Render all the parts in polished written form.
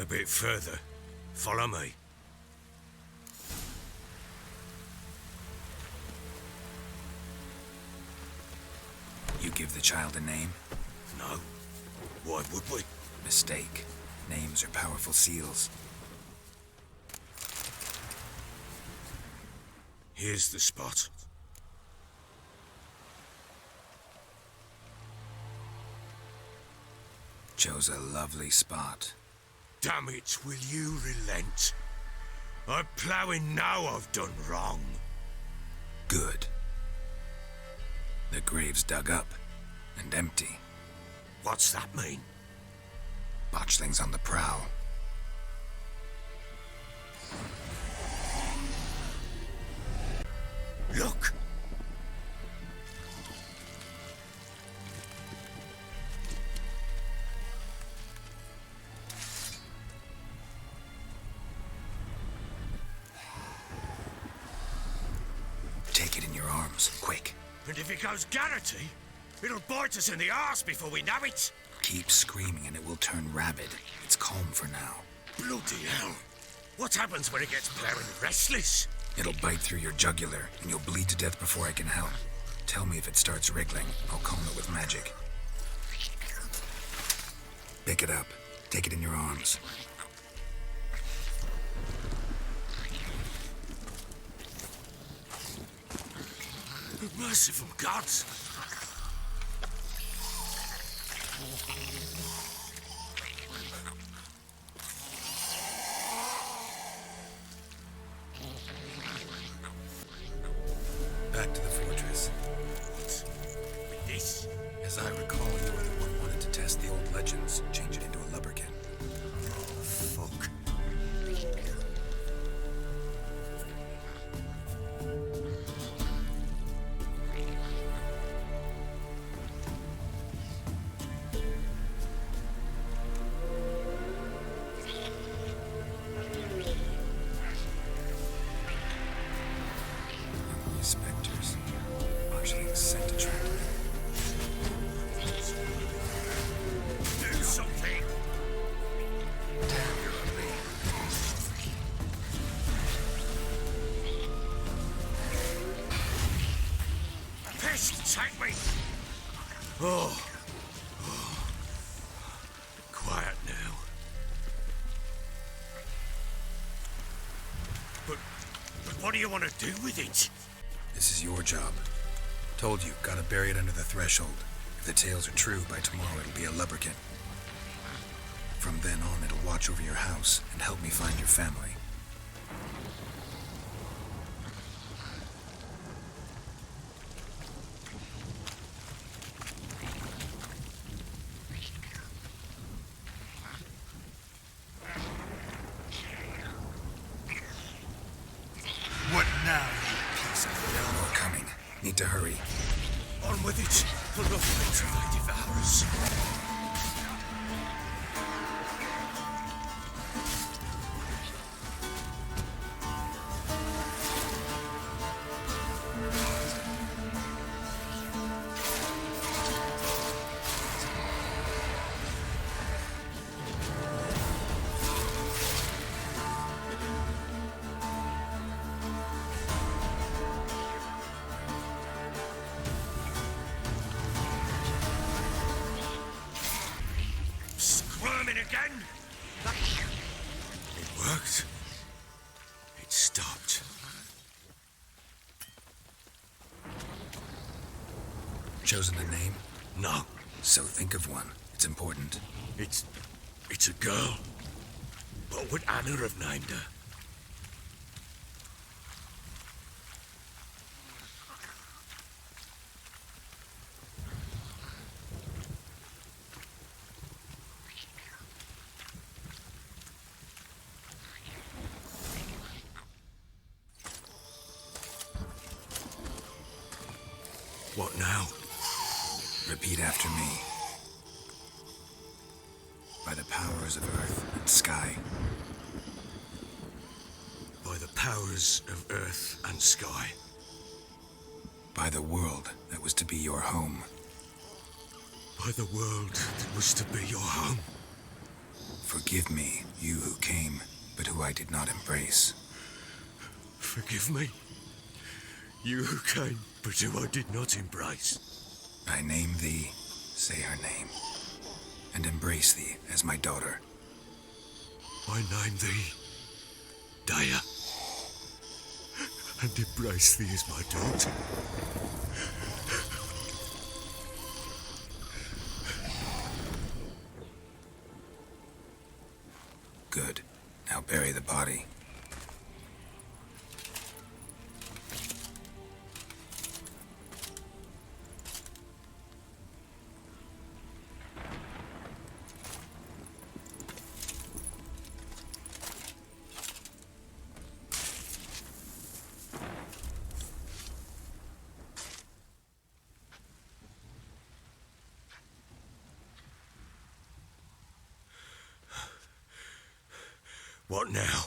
A bit further. Follow me. You give the child a name? No. Why would we? Mistake. Names are powerful seals. Here's the spot. Chose a lovely spot. Damn it, will you relent? I'm ploughing now I've done wrong. Good. The grave's dug up and empty. What's that mean? Botchling's on the prowl. Look! Take it in your arms, quick. And if it goes Garrity, it'll bite us in the arse before we know it. Keep screaming and it will turn rabid. It's calm for now. Bloody hell. What happens when it gets blaring restless? It'll bite through your jugular and you'll bleed to death before I can help. Tell me if it starts wriggling. I'll calm it with magic. Pick it up. Take it in your arms. Merciful gods! Back to the fortress. What? With this? As I recall, you were the one who wanted to test the old legends, change it into a lubberkin. Oh, fuck. Spectres. Botchling's scent attracted me. Do something! Damn, you're ugly. Pest, take me! Oh. Quiet now. But what do you want to do with it? This is your job. Told you, gotta bury it under the threshold. If the tales are true, by tomorrow it'll be a lubberkin. From then on, it'll watch over your house and help me find your family. What now, you piece of hell? More coming. Need to hurry. On with it, for the fate devours. Squirming again? It worked. It stopped. Chosen a name? No, So think of one. It's important. it's a girl. What would Anna have named her? What now? Repeat after me. By the powers of earth and sky. By the powers of earth and sky. By the world that was to be your home. By the world that was to be your home. Forgive me, you who came, but who I did not embrace. Forgive me. You who came, but who I did not embrace. I name thee, say her name, and embrace thee as my daughter. I name thee, Dea, and embrace thee as my daughter. Good. Now bury the body. What now?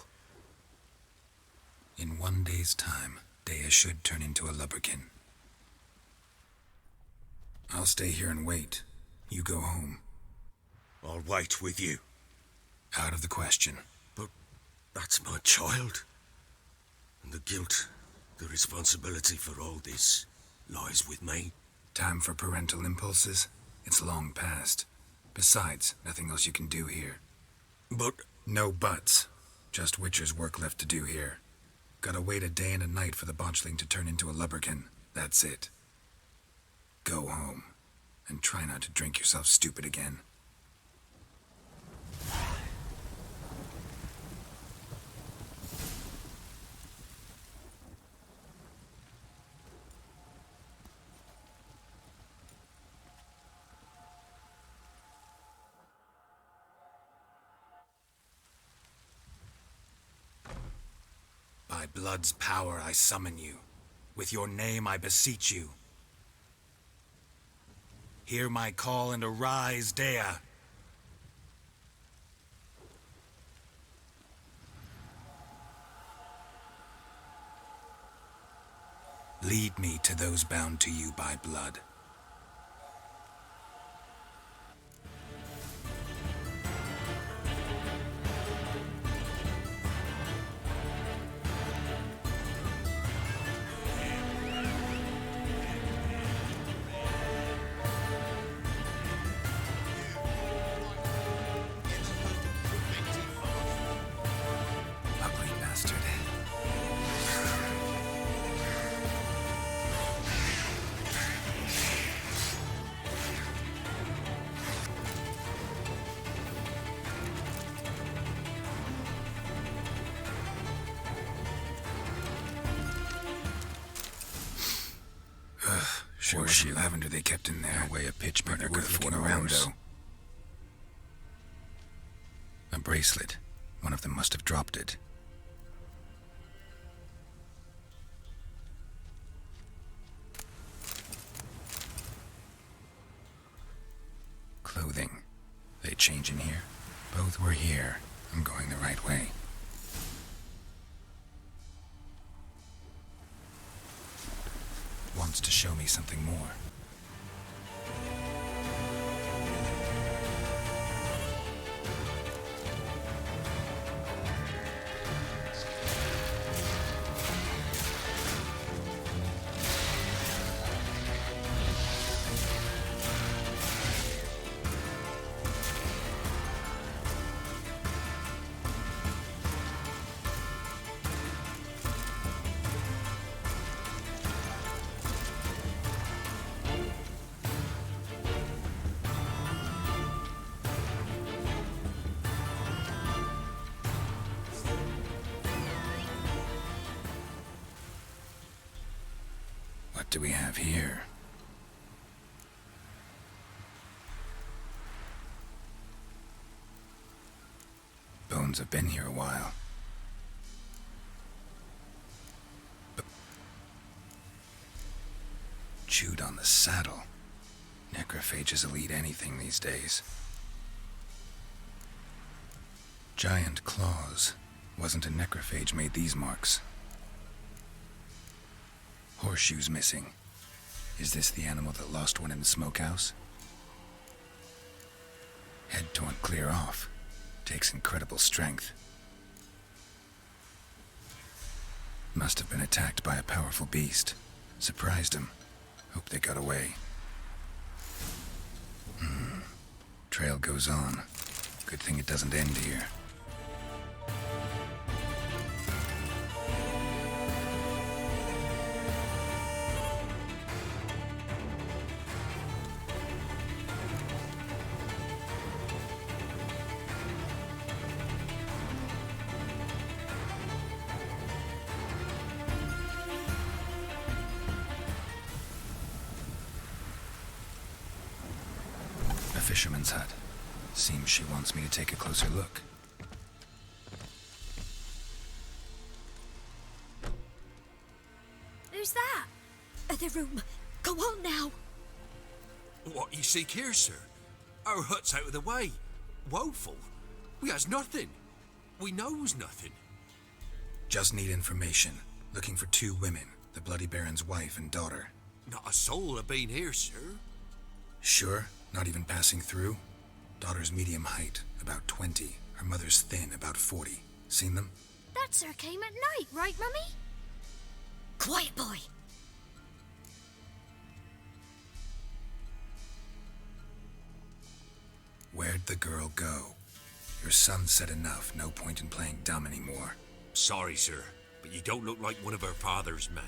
In 1 day's time, Dea should turn into a lubberkin. I'll stay here and wait. You go home. I'll wait with you. Out of the question. But that's my child. And the guilt, the responsibility for all this lies with me. Time for parental impulses? It's long past. Besides, nothing else you can do here. But... No buts. Just Witcher's work left to do here. Gotta wait a day and a night for the botchling to turn into a lubberkin. That's it. Go home. And try not to drink yourself stupid again. By blood's power I summon you. With your name I beseech you. Hear my call and arise, Dea. Lead me to those bound to you by blood. Ugly bastard. Sure was some lavender they kept in there. No way a pitch burner could have looking around, though. A bracelet. One of them must have dropped it. Clothing. They change in here? Both were here. I'm going the right way. Wants to show me something more. What do we have here? Bones have been here a while. Chewed on the saddle. Necrophages will eat anything these days. Giant claws. Wasn't a necrophage made these marks. Horseshoes missing. Is this the animal that lost one in the smokehouse? Head torn clear off. Takes incredible strength. Must have been attacked by a powerful beast. Surprised him. Hope they got away. Trail goes on. Good thing it doesn't end here. Fisherman's hut. Seems she wants me to take a closer look. Who's that? The room. Go on now. What you seek here, sir? Our hut's out of the way. Woeful. We has nothing. We knows nothing. Just need information. Looking for 2 women. The Bloody Baron's wife and daughter. Not a soul have been here, sir. Sure? Not even passing through? Daughter's medium height, about 20. Her mother's thin, about 40. Seen them? That sir came at night, right, Mummy? Quiet, boy. Where'd the girl go? Your son said enough, no point in playing dumb anymore. Sorry, sir, but you don't look like one of our father's men.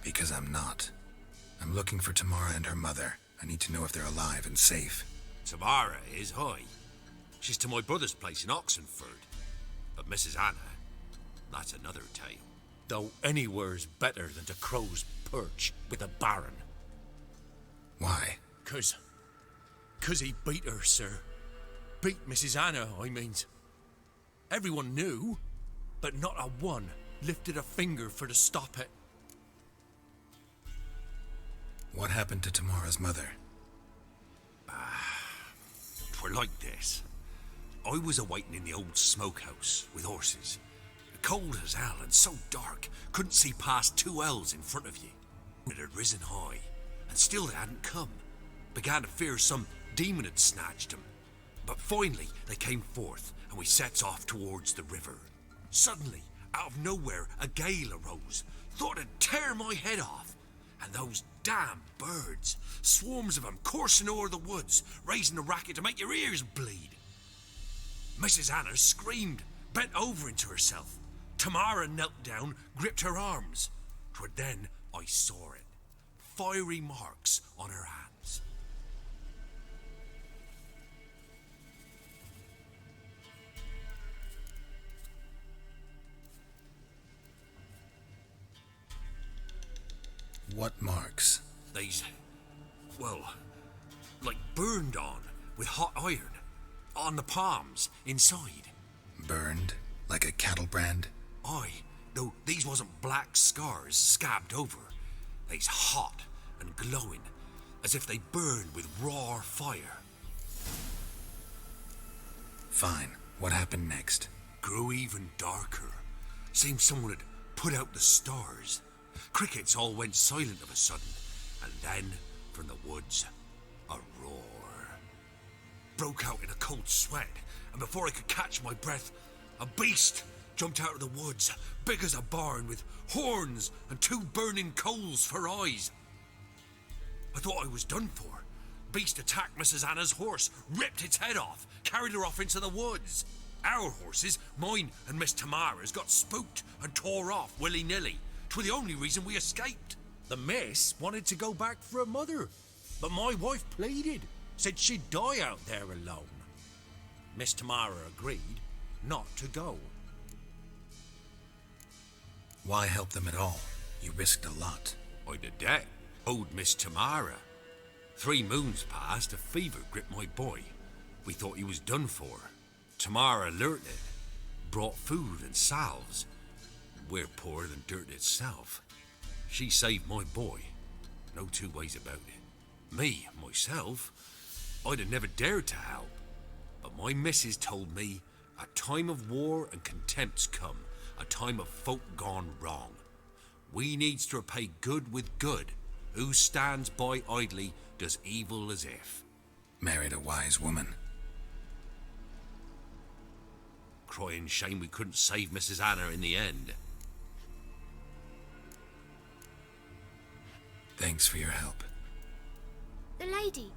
Because I'm not. I'm looking for Tamara and her mother. I need to know if they're alive and safe. Tamara is high. She's to my brother's place in Oxenford. But Mrs. Anna, that's another tale. Though anywhere's better than to crow's perch with a baron. Why? 'Cause he beat her, sir. Beat Mrs. Anna, I means. Everyone knew, but not a one lifted a finger for to stop it. What happened to Tamara's mother? 'Twere like this. I was awaiting in the old smokehouse with horses. Cold as hell and so dark, couldn't see past 2 ells in front of you. It had risen high, and still they hadn't come. Began to fear some demon had snatched them. But finally they came forth, and we sets off towards the river. Suddenly, out of nowhere, a gale arose. Thought it'd tear my head off. And those damn birds, swarms of them coursing o'er the woods, raising a racket to make your ears bleed. Mrs. Anna screamed, bent over into herself. Tamara knelt down, gripped her arms. 'Twere then I saw it. Fiery marks on her hands. What marks? They's, well, like burned on with hot iron. On the palms, inside. Burned? Like a cattle brand? Aye, though these wasn't black scars scabbed over. They's hot and glowing, as if they burned with raw fire. Fine. What happened next? Grew even darker. Seemed someone had put out the stars. Crickets all went silent of a sudden, and then, from the woods, a roar. Broke out in a cold sweat, and before I could catch my breath, a beast jumped out of the woods, big as a barn, with horns and 2 burning coals for eyes. I thought I was done for. Beast attacked Mrs. Anna's horse, ripped its head off, carried her off into the woods. Our horses, mine and Miss Tamara's, got spooked and tore off willy-nilly. 'Twere the only reason we escaped. The miss wanted to go back for her mother, but my wife pleaded, said she'd die out there alone. Miss Tamara agreed not to go. Why help them at all? You risked a lot. I did that. Owed Miss Tamara. 3 moons passed, a fever gripped my boy. We thought he was done for. Tamara learnt it, brought food and salves. We're poorer than dirt itself. She saved my boy. No 2 ways about it. Me, myself, I'd have never dared to help. But my missus told me a time of war and contempt's come, a time of folk gone wrong. We needs to repay good with good. Who stands by idly does evil as if. Married a wise woman. crying shame we couldn't save Mrs. Anna in the end. Thanks for your help. The lady,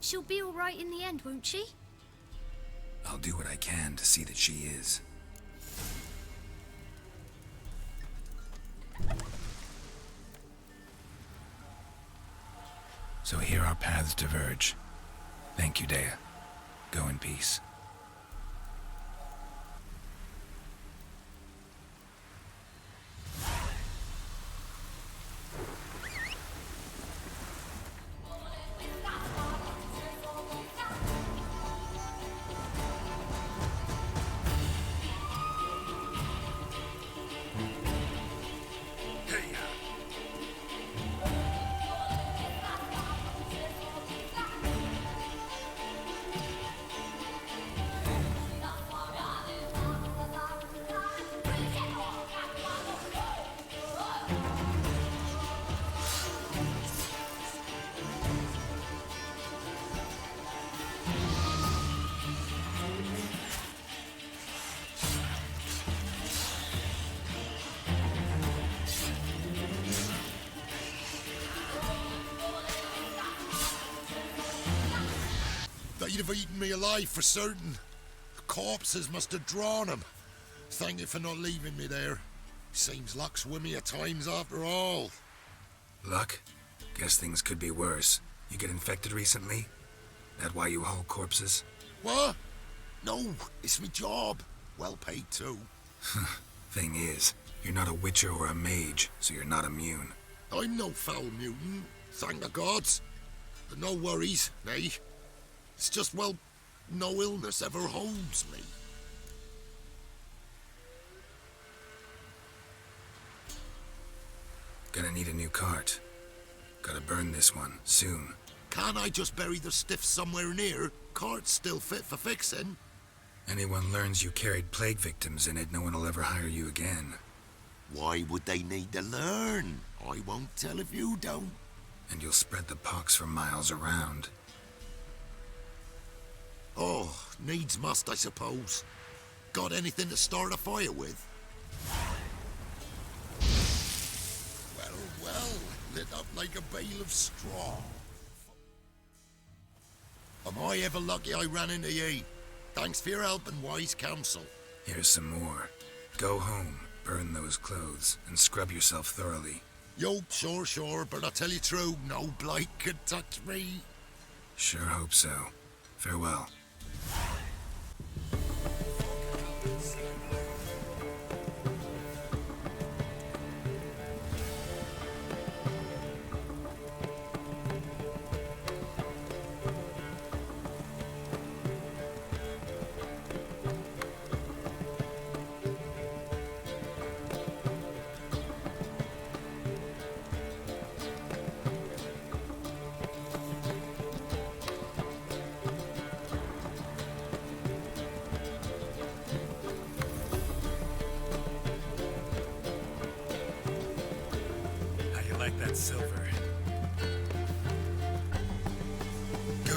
she'll be all right in the end, won't she? I'll do what I can to see that she is. So here our paths diverge. Thank you, Dea. Go in peace. They'd have eaten me alive for certain. The corpses must have drawn him. Thank you for not leaving me there. Seems luck's with me at times after all. Luck? Guess things could be worse. You get infected recently? That why you haul corpses? What? No, it's my job. Well paid too. Thing is, you're not a witcher or a mage, so you're not immune. I'm no foul mutant, thank the gods. But no worries, nay. It's just, well, no illness ever holds me. Gonna need a new cart. Gotta burn this one, soon. Can't I just bury the stiff somewhere near? Cart's still fit for fixing. Anyone learns you carried plague victims in it, no one will ever hire you again. Why would they need to learn? I won't tell if you don't. And you'll spread the pox for miles around. Oh, needs must, I suppose. Got anything to start a fire with? Well, well, lit up like a bale of straw. Am I ever lucky I ran into ye? Thanks for your help and wise counsel. Here's some more. Go home, burn those clothes, and scrub yourself thoroughly. Yo, sure, but I tell you true, no blight could touch me. Sure hope so. Farewell. That silver. Go.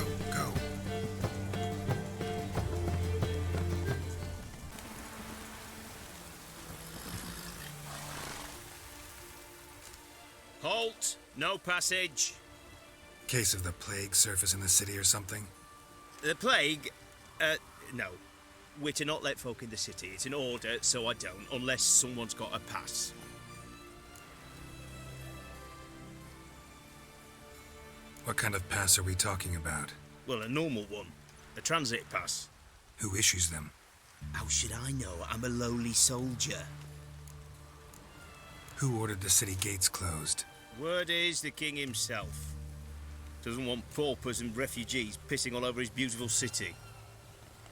Halt! No passage. Case of the plague surface in the city or something? The plague? No. We're to not let folk in the city. It's an order, so I don't, unless someone's got a pass. What kind of pass are we talking about? Well, a normal one. A transit pass. Who issues them? How should I know? I'm a lowly soldier. Who ordered the city gates closed? Word is the king himself. Doesn't want paupers and refugees pissing all over his beautiful city.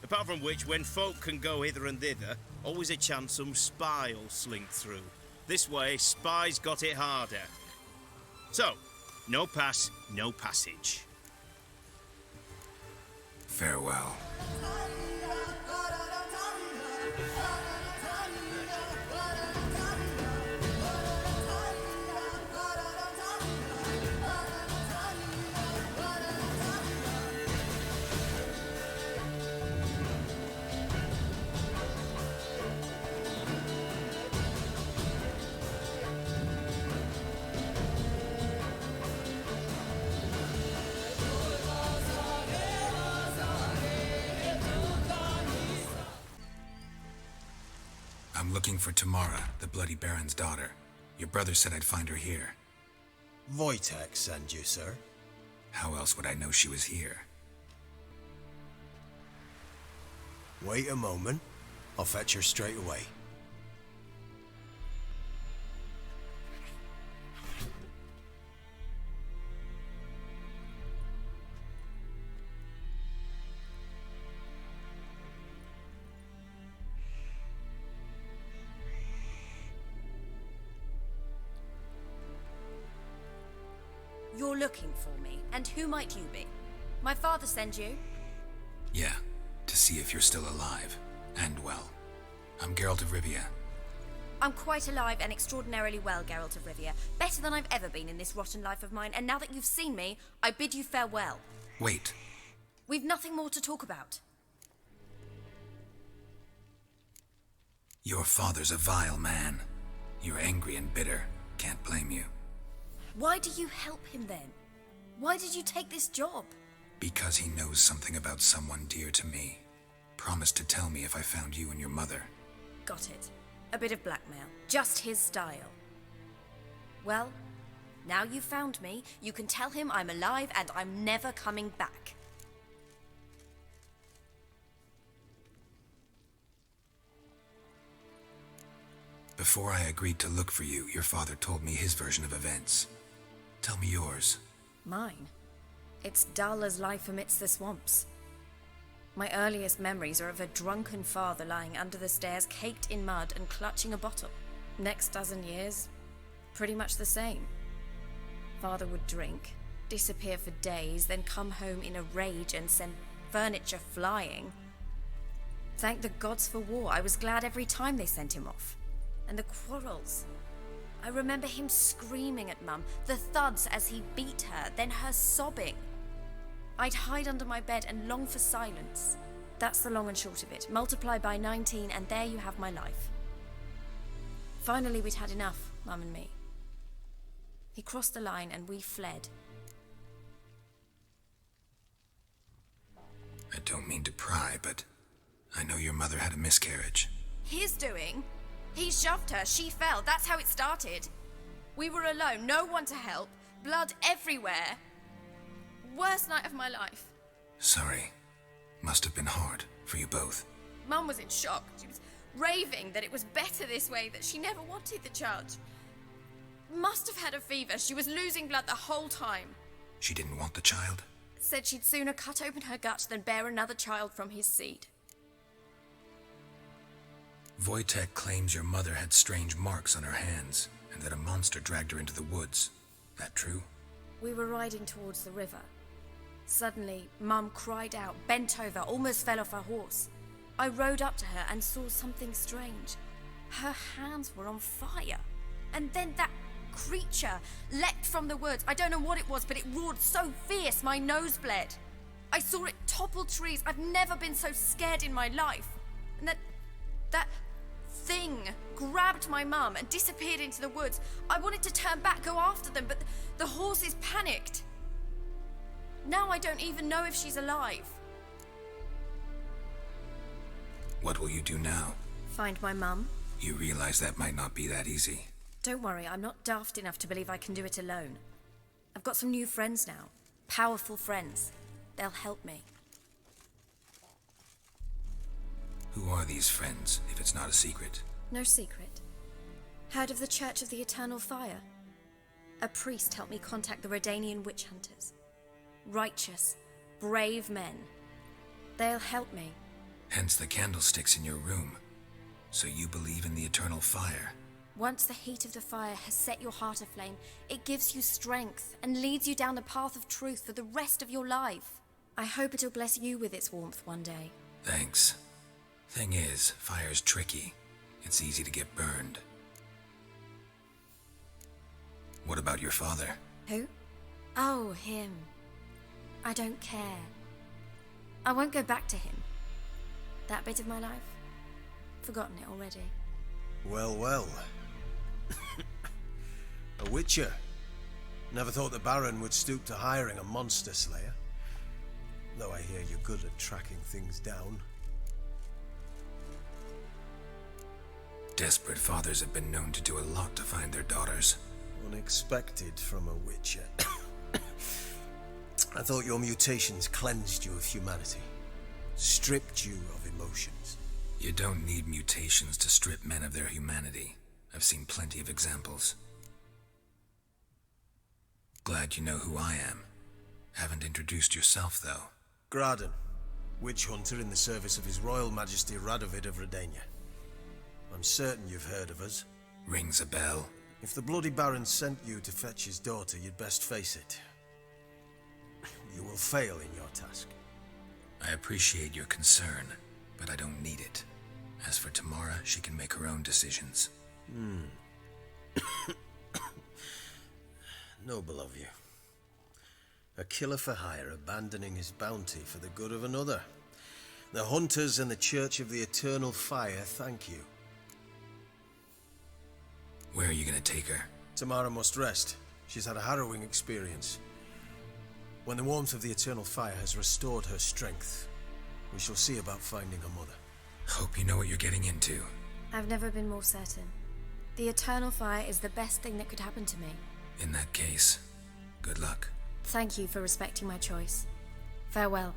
Apart from which, when folk can go hither and thither, always a chance some spy will slink through. This way, spies got it harder. So, no pass, no passage. Farewell. I'm looking for Tamara, the Bloody Baron's daughter. Your brother said I'd find her here. Wojtek send you, sir. How else would I know she was here? Wait a moment. I'll fetch her straight away. You're looking for me, and who might you be? My father send you? Yeah, to see if you're still alive. And well. I'm Geralt of Rivia. I'm quite alive and extraordinarily well, Geralt of Rivia. Better than I've ever been in this rotten life of mine, and now that you've seen me, I bid you farewell. Wait. We've nothing more to talk about. Your father's a vile man. You're angry and bitter. Can't blame you. Why do you help him then? Why did you take this job? Because he knows something about someone dear to me. Promised to tell me if I found you and your mother. Got it. A bit of blackmail. Just his style. Well, now you've found me, you can tell him I'm alive and I'm never coming back. Before I agreed to look for you, your father told me his version of events. Tell me yours. Mine? It's dull as life amidst the swamps. My earliest memories are of a drunken father lying under the stairs, caked in mud and clutching a bottle. Next dozen years, pretty much the same. Father would drink, disappear for days, then come home in a rage and send furniture flying. Thank the gods for war. I was glad every time they sent him off. And the quarrels. I remember him screaming at Mum, the thuds as he beat her, then her sobbing. I'd hide under my bed and long for silence. That's the long and short of it. Multiply by 19 and there you have my life. Finally we'd had enough, Mum and me. He crossed the line and we fled. I don't mean to pry, but I know your mother had a miscarriage. His doing? He shoved her, she fell, that's how it started. We were alone, no one to help, blood everywhere. Worst night of my life. Sorry. Must have been hard for you both. Mum was in shock. She was raving that it was better this way, that she never wanted the child. Must have had a fever. She was losing blood the whole time. She didn't want the child? Said she'd sooner cut open her gut than bear another child from his seed. Wojtek claims your mother had strange marks on her hands, and that a monster dragged her into the woods. That true? We were riding towards the river. Suddenly, Mum cried out, bent over, almost fell off her horse. I rode up to her and saw something strange. Her hands were on fire. And then that creature leapt from the woods. I don't know what it was, but it roared so fierce my nose bled. I saw it topple trees. I've never been so scared in my life. And that thing grabbed my mum and disappeared into the woods. I wanted to turn back, go after them, but the horses panicked. Now I don't even know if she's alive. What will you do now? Find my mum. You realize that might not be that easy. Don't worry, I'm not daft enough to believe I can do it alone. I've got some new friends now. Powerful friends. They'll help me. Who are these friends, if it's not a secret? No secret. Heard of the Church of the Eternal Fire? A priest helped me contact the Redanian witch hunters. Righteous, brave men. They'll help me. Hence the candlesticks in your room. So you believe in the eternal fire? Once the heat of the fire has set your heart aflame, it gives you strength and leads you down the path of truth for the rest of your life. I hope it'll bless you with its warmth one day. Thanks. Thing is, fire's tricky. It's easy to get burned. What about your father? Who? Oh, him. I don't care. I won't go back to him. That bit of my life? Forgotten it already. Well, well. A witcher. Never thought the Baron would stoop to hiring a monster slayer. Though I hear you're good at tracking things down. Desperate fathers have been known to do a lot to find their daughters. Unexpected from a witcher. I thought your mutations cleansed you of humanity, stripped you of emotions. You don't need mutations to strip men of their humanity. I've seen plenty of examples. Glad you know who I am. Haven't introduced yourself, though. Graden, witch hunter in the service of His Royal Majesty Radovid of Redania. I'm certain you've heard of us. Rings a bell. If the bloody Baron sent you to fetch his daughter, you'd best face it. You will fail in your task. I appreciate your concern, but I don't need it. As for Tamara, she can make her own decisions. Noble of you. A killer for hire abandoning his bounty for the good of another. The hunters and the Church of the Eternal Fire thank you. Where are you gonna take her? Tamara must rest. She's had a harrowing experience. When the warmth of the Eternal Fire has restored her strength, we shall see about finding her mother. Hope you know what you're getting into. I've never been more certain. The Eternal Fire is the best thing that could happen to me. In that case, good luck. Thank you for respecting my choice. Farewell.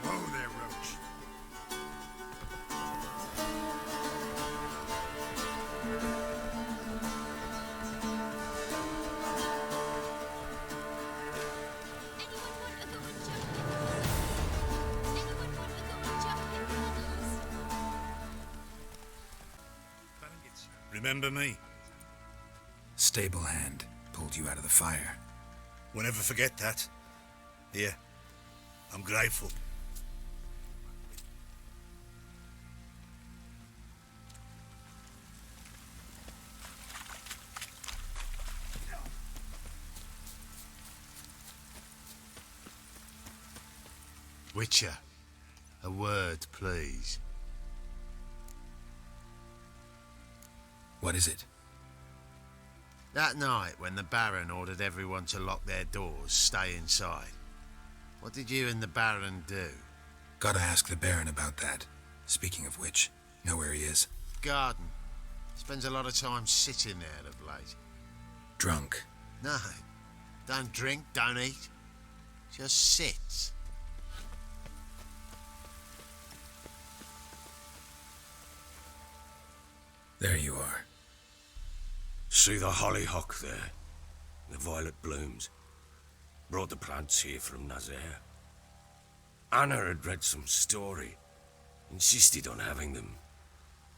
Whoa there, Roach. Remember me? Stable hand pulled you out of the fire. We'll never forget that. Here, I'm grateful. Witcher, a word, please. What is it? That night when the Baron ordered everyone to lock their doors, stay inside, what did you and the Baron do? Gotta ask the Baron about that. Speaking of which, know where he is? Garden. Spends a lot of time sitting there of late. Drunk. No, don't drink, don't eat. Just sits. There you are. See the hollyhock there? The violet blooms. Brought the plants here from Nazaire. Anna had read some story. Insisted on having them.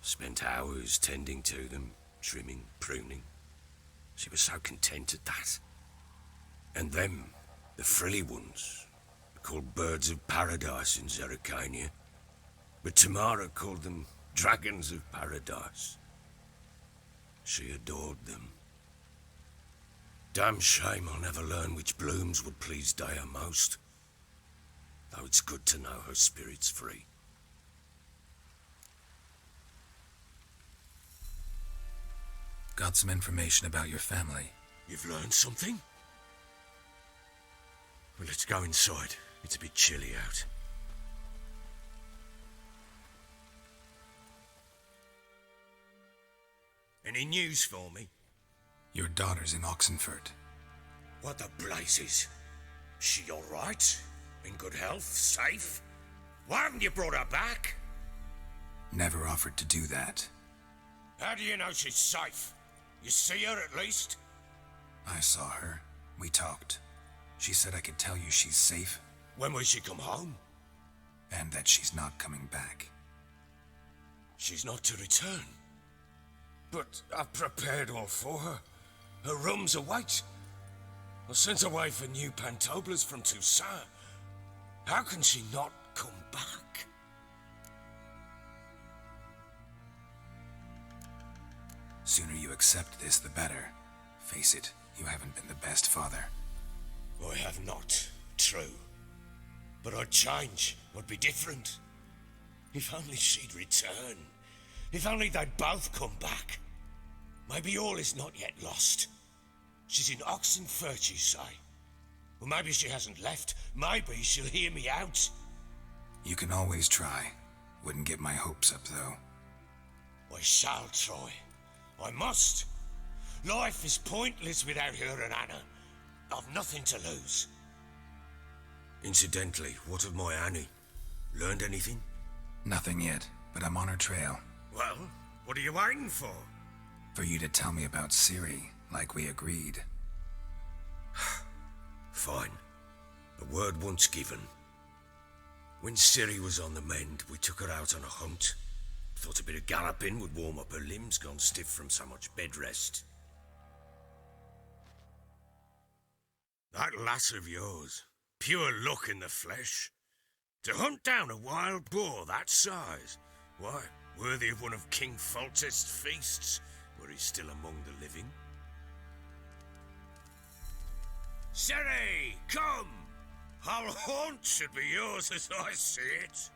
Spent hours tending to them, trimming, pruning. She was so content at that. And them, the frilly ones, called birds of paradise in Zerrikania. But Tamara called them dragons of paradise. She adored them. Damn shame I'll never learn which blooms would please Dea most. Though it's good to know her spirit's free. Got some information about your family. You've learned something? Well, let's go inside. It's a bit chilly out. Any news for me? Your daughter's in Oxenfurt. What the blazes? She all right? In good health? Safe? Why haven't you brought her back? Never offered to do that. How do you know she's safe? You see her at least? I saw her. We talked. She said I could tell you she's safe. When will she come home? And that she's not coming back. She's not to return. But I've prepared all for her. Her rooms await. I sent away for new pantoblas from Toussaint. How can she not come back? Sooner you accept this, the better. Face it, you haven't been the best father. I have not, true. But I'd change, I'd be different. If only she'd return. If only they'd both come back. Maybe all is not yet lost. She's in Oxenfurt, you say? Well, maybe she hasn't left. Maybe she'll hear me out. You can always try. Wouldn't get my hopes up, though. I shall try. I must. Life is pointless without her and Anna. I've nothing to lose. Incidentally, what of my Annie? Learned anything? Nothing yet, but I'm on her trail. Well, what are you waiting for? For you to tell me about Ciri, like we agreed. Fine. A word once given. When Ciri was on the mend, we took her out on a hunt. Thought a bit of galloping would warm up her limbs, gone stiff from so much bed rest. That lass of yours, pure luck in the flesh. To hunt down a wild boar that size, why, worthy of one of King Foltest's feasts, were he still among the living. Ciri, come! Our haunt should be yours as I see it.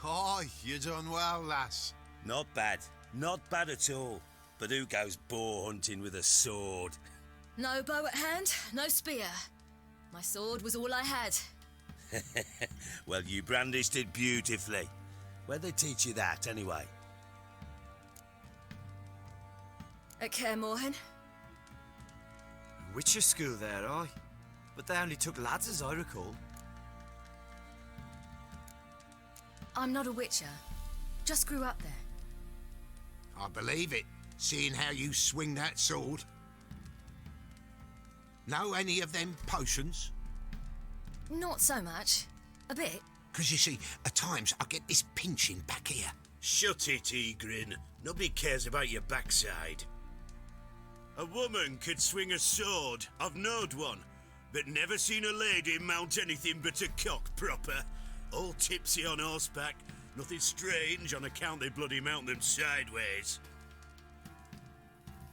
Aye, you done well, lass. Not bad. Not bad at all. But who goes boar hunting with a sword? No bow at hand, no spear. My sword was all I had. Well, you brandished it beautifully. Where'd they teach you that, anyway? At Kaer Morhen. Witcher school there, aye. But they only took lads, as I recall. I'm not a witcher. Just grew up there. I believe it, seeing how you swing that sword. Know any of them potions? Not so much. A bit. 'Cause you see, at times I get this pinching back here. Shut it, Egrin. Nobody cares about your backside. A woman could swing a sword. I've knowed one. But never seen a lady mount anything but a cock proper. All tipsy on horseback. Nothing strange on account they bloody mount them sideways.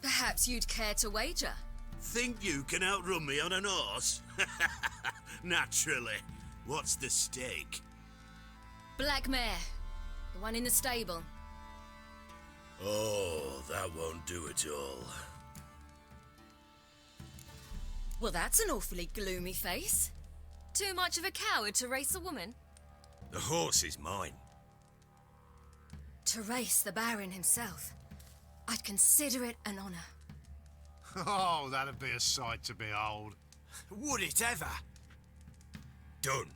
Perhaps you'd care to wager? Think you can outrun me on an horse? Naturally. What's the stake? Black mare. The one in the stable. Oh, that won't do at all. Well, that's an awfully gloomy face. Too much of a coward to race a woman? The horse is mine. To race the Baron himself. I'd consider it an honour. Oh, that'd be a sight to behold. Would it ever? Done.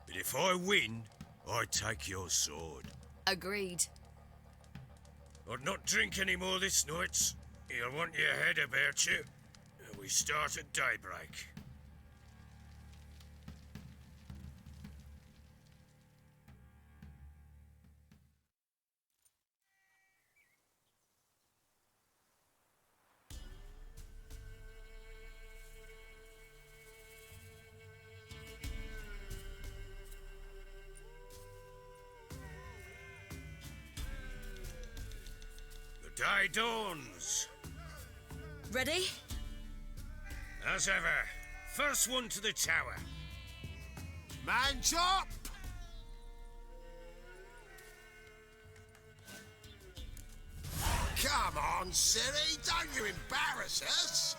But if I win, I take your sword. Agreed. I'd not drink any more this night. You'll want your head about you. We start at daybreak. The day dawns. Ready? As ever, first one to the tower. Man chop! Come on, Ciri, don't you embarrass us.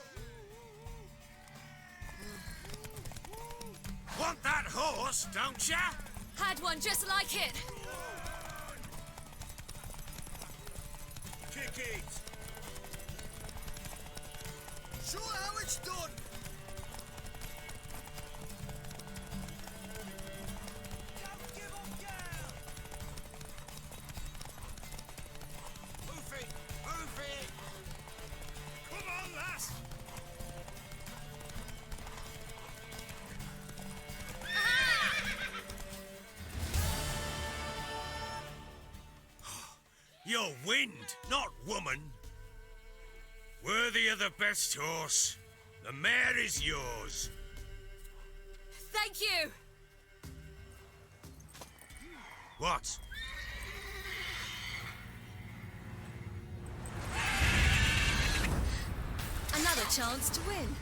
Want that horse, don't ya? Had one just like it. Kick it! Show how it's done. Don't give up, girl! Move it, move it. Come on, lass! You're wind, not woman. Worthy of the best horse. The mare is yours. Thank you. What? Another chance to win.